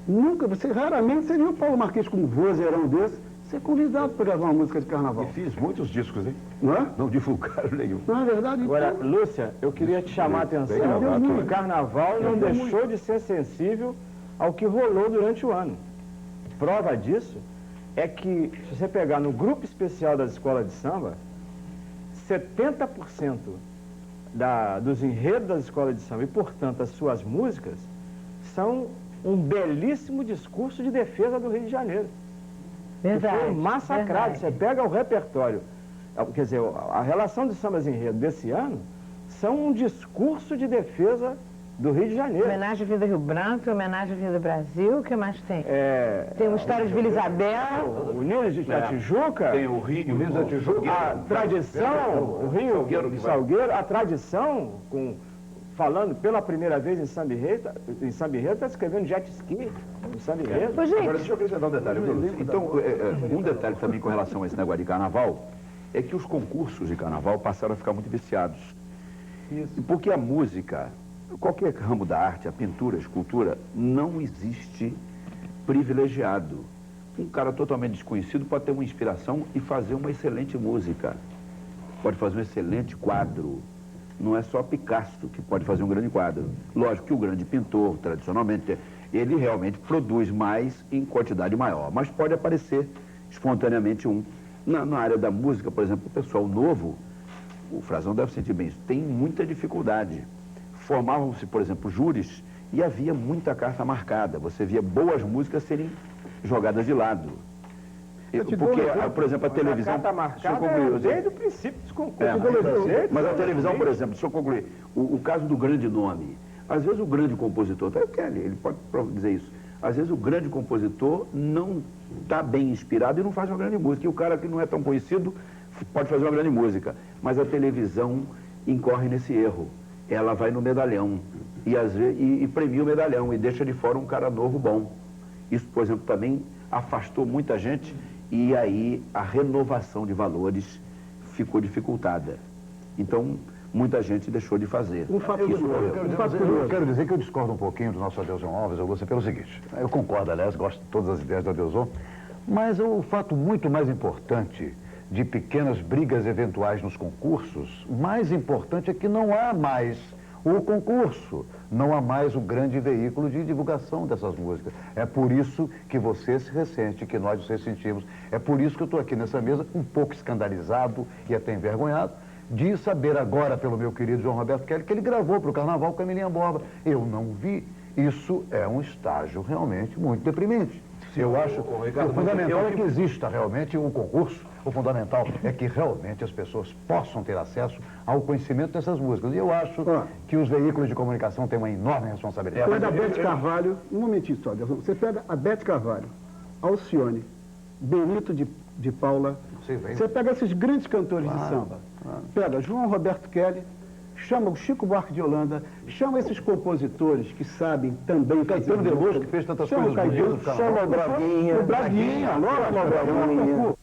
E: Nunca, raramente você viu o Paulo Marquês com um vozeirão desse, ser convidado para gravar uma música de carnaval.
C: E fiz muitos discos, hein?
E: Não é?
C: Não divulgaram nenhum.
E: Não é verdade?
D: Agora, Lúcia, eu queria te chamar a atenção que o carnaval não deixou de ser sensível ao que rolou durante o ano. Prova disso é que, se você pegar no grupo especial das escolas de samba, 70% dos enredos das escolas de samba e, portanto, as suas músicas, são um belíssimo discurso de defesa do Rio de Janeiro.
A: Verdade.
D: Que foi massacrado.
A: Verdade.
D: Você pega o repertório, quer dizer, a relação dos sambas enredo desse ano são um discurso de defesa do Rio de Janeiro.
A: Homenagem à Vida Rio Branco, homenagem à Vida Brasil, o que mais tem? Tem uma história de Vila Isabel.
D: O Nilo da Tijuca.
C: Tem o Rio,
B: o Nilo da Tijuca.
D: A tradição, o Rio de Salgueiro, a tradição, falando pela primeira vez em samba enredo, está escrevendo jet ski em samba enredo.
C: Agora, deixa eu acrescentar um detalhe. Então, um detalhe também com relação a esse negócio de carnaval, é que os concursos de carnaval passaram a ficar muito viciados. Isso. Porque a música, qualquer ramo da arte, a pintura, a escultura, não existe privilegiado. Um cara totalmente desconhecido pode ter uma inspiração e fazer uma excelente música. Pode fazer um excelente quadro. Não é só Picasso que pode fazer um grande quadro. Lógico que o grande pintor, tradicionalmente, ele realmente produz mais em quantidade maior. Mas pode aparecer espontaneamente um. Na área da música, por exemplo, o pessoal novo, o Frazão deve sentir bem isso, tem muita dificuldade. Formavam-se, por exemplo, júris e havia muita carta marcada. Você via boas músicas serem jogadas de lado. Porque, por exemplo, a televisão...
D: A carta marcada desde o princípio dos concursos.
C: Mas a televisão, por exemplo, deixa eu concluir, o caso do grande nome, às vezes o grande compositor, até o Kelly, ele pode dizer isso, às vezes o grande compositor não está bem inspirado e não faz uma grande música, e o cara que não é tão conhecido pode fazer uma grande música, mas a televisão incorre nesse erro. Ela vai no medalhão e premia o medalhão e deixa de fora um cara novo bom. Isso, por exemplo, também afastou muita gente e aí a renovação de valores ficou dificultada. Então, muita gente deixou de fazer.
B: Eu quero dizer que eu discordo um pouquinho do nosso Adelson Alves, Augusto, pelo seguinte. Eu concordo, aliás, gosto de todas as ideias do Adelson, mas o fato muito mais importante de pequenas brigas eventuais nos concursos, mais importante é que não há mais o concurso, não há mais o grande veículo de divulgação dessas músicas. É por isso que você se ressente, que nós nos ressentimos. É por isso que eu estou aqui nessa mesa um pouco escandalizado e até envergonhado de saber agora pelo meu querido João Roberto Kelly que ele gravou para o Carnaval com a Emilinha Borba. Eu não vi. Isso é um estágio realmente muito deprimente. Eu acho que o fundamental é que exista realmente um concurso. O fundamental é que realmente as pessoas possam ter acesso ao conhecimento dessas músicas. E eu acho que os veículos de comunicação têm uma enorme responsabilidade.
E: Pega a Bete Carvalho, um momentinho só, você pega a Bete Carvalho, Alcione, Benito de Paula, você pega esses grandes cantores de samba, pega João Roberto Kelly, chama o Chico Buarque de Holanda, chama esses compositores que sabem também...
B: Caetano Veloso, que fez tantas coisas bonitas.
E: Chama o Braguinha. O Braguinha, lógico,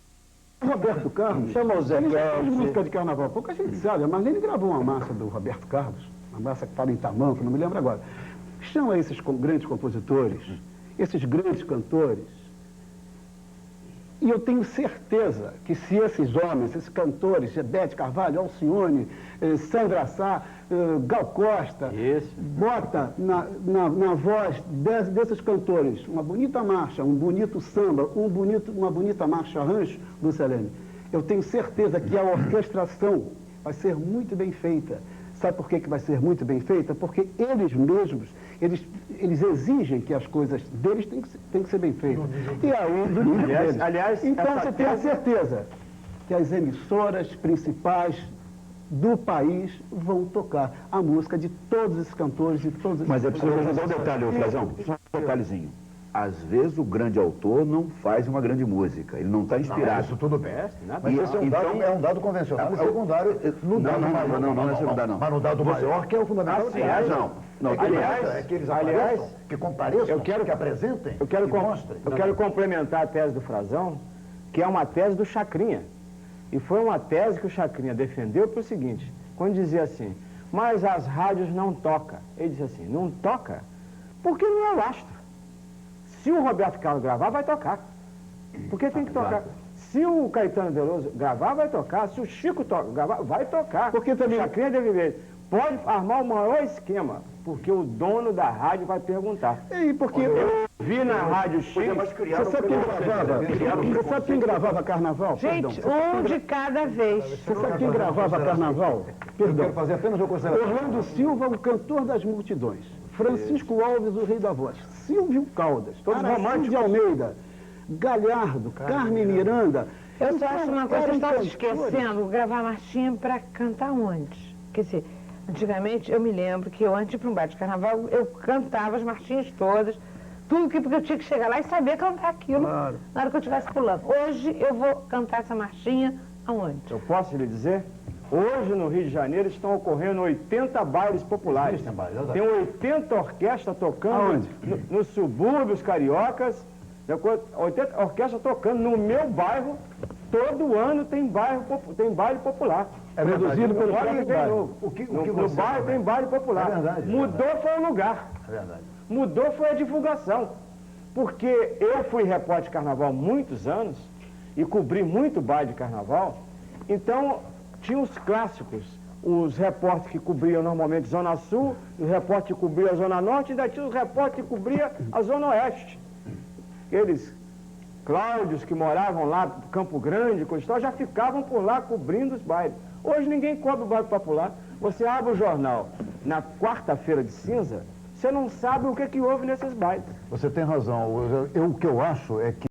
E: Roberto Carlos.
F: Chama o Zé Guedes.
E: Música de carnaval, pouca gente sabe. A Marlene gravou uma massa do Roberto Carlos, uma massa que estava em Tamanco, não me lembro agora. Chama esses grandes compositores, esses grandes cantores, e eu tenho certeza que se esses homens, esses cantores, Bete Carvalho, Alcione, Sandra Sá, Gal Costa, bota na voz desses cantores uma bonita marcha, um bonito samba, uma bonita marcha rancho do Selene, eu tenho certeza que a orquestração vai ser muito bem feita. Sabe por que vai ser muito bem feita? Porque eles mesmos, eles exigem que as coisas deles têm que ser bem feitas. E aí, do nível deles.
D: Aliás,
E: então você tem a certeza que as emissoras principais do país vão tocar a música de todos esses cantores, de todos esses...
C: Mas é preciso dar um detalhe, Frazão, só um detalhezinho. Às vezes o grande autor não faz uma grande música, ele não está inspirado.
B: Não, isso tudo bem.
C: Mas
B: esse é um dado convencional e secundário.
C: Não é secundário não.
B: Mas no dado maior, que é o fundamental.
C: Não.
B: Não,
D: aliás,
B: que eles apareçam, que compareçam, que apresentem, que mostrem.
D: Eu quero complementar a tese do Frazão, que é uma tese do Chacrinha. E foi uma tese que o Chacrinha defendeu pelo seguinte, quando dizia assim, mas as rádios não tocam. Ele disse assim, não toca porque não é lastro. Se o Roberto Carlos gravar, vai tocar. Porque tem que tocar. Se o Caetano Veloso gravar, vai tocar. Se o Chico gravar, vai tocar. Porque também o Chacrinha deve ver. Pode armar o maior esquema, porque o dono da rádio vai perguntar.
E: E porque
D: eu vi na rádio Chico...
E: Você sabe quem gravava? Você sabe quem gravava carnaval?
A: Gente, um de cada vez.
E: Você sabe quem gravava carnaval?
B: Eu quero fazer apenas uma consideração.
E: Orlando Silva, o cantor das multidões. Francisco Alves, o rei da voz. Silvio Caldas.
D: Todos românticos.
E: de Almeida. Galhardo, Carmen Miranda.
A: Eu só acho uma coisa, você está se esquecendo, gravar marchinha para cantar onde? Quer dizer, antigamente eu me lembro que eu, antes de ir para um baile de carnaval, eu cantava as marchinhas todas, tudo que porque eu tinha que chegar lá e saber cantar aquilo na hora que eu estivesse pulando. Hoje eu vou cantar essa marchinha aonde?
D: Eu posso lhe dizer? Hoje no Rio de Janeiro estão ocorrendo 80 bailes populares. Tem 80 orquestras tocando nos subúrbios cariocas. 80 orquestras tocando no meu bairro, todo ano tem baile popular.
E: É reduzido pelo próprio bairro.
D: No bairro tem baile popular.
B: É verdade.
D: Mudou foi o lugar.
B: É verdade.
D: Mudou foi a divulgação. Porque eu fui repórter de carnaval há muitos anos e cobri muito baile de carnaval, então tinha os clássicos. Os repórteres que cobriam normalmente Zona Sul, os repórteres que cobriam a Zona Norte, e ainda tinha os repórteres que cobriam a Zona Oeste. Eles, Cláudios, que moravam lá no Campo Grande, já ficavam por lá cobrindo os bailes. Hoje ninguém cobre o baile popular. Você abre o jornal na quarta-feira de cinza, você não sabe o que houve nesses bailes.
B: Você tem razão. O que eu acho é que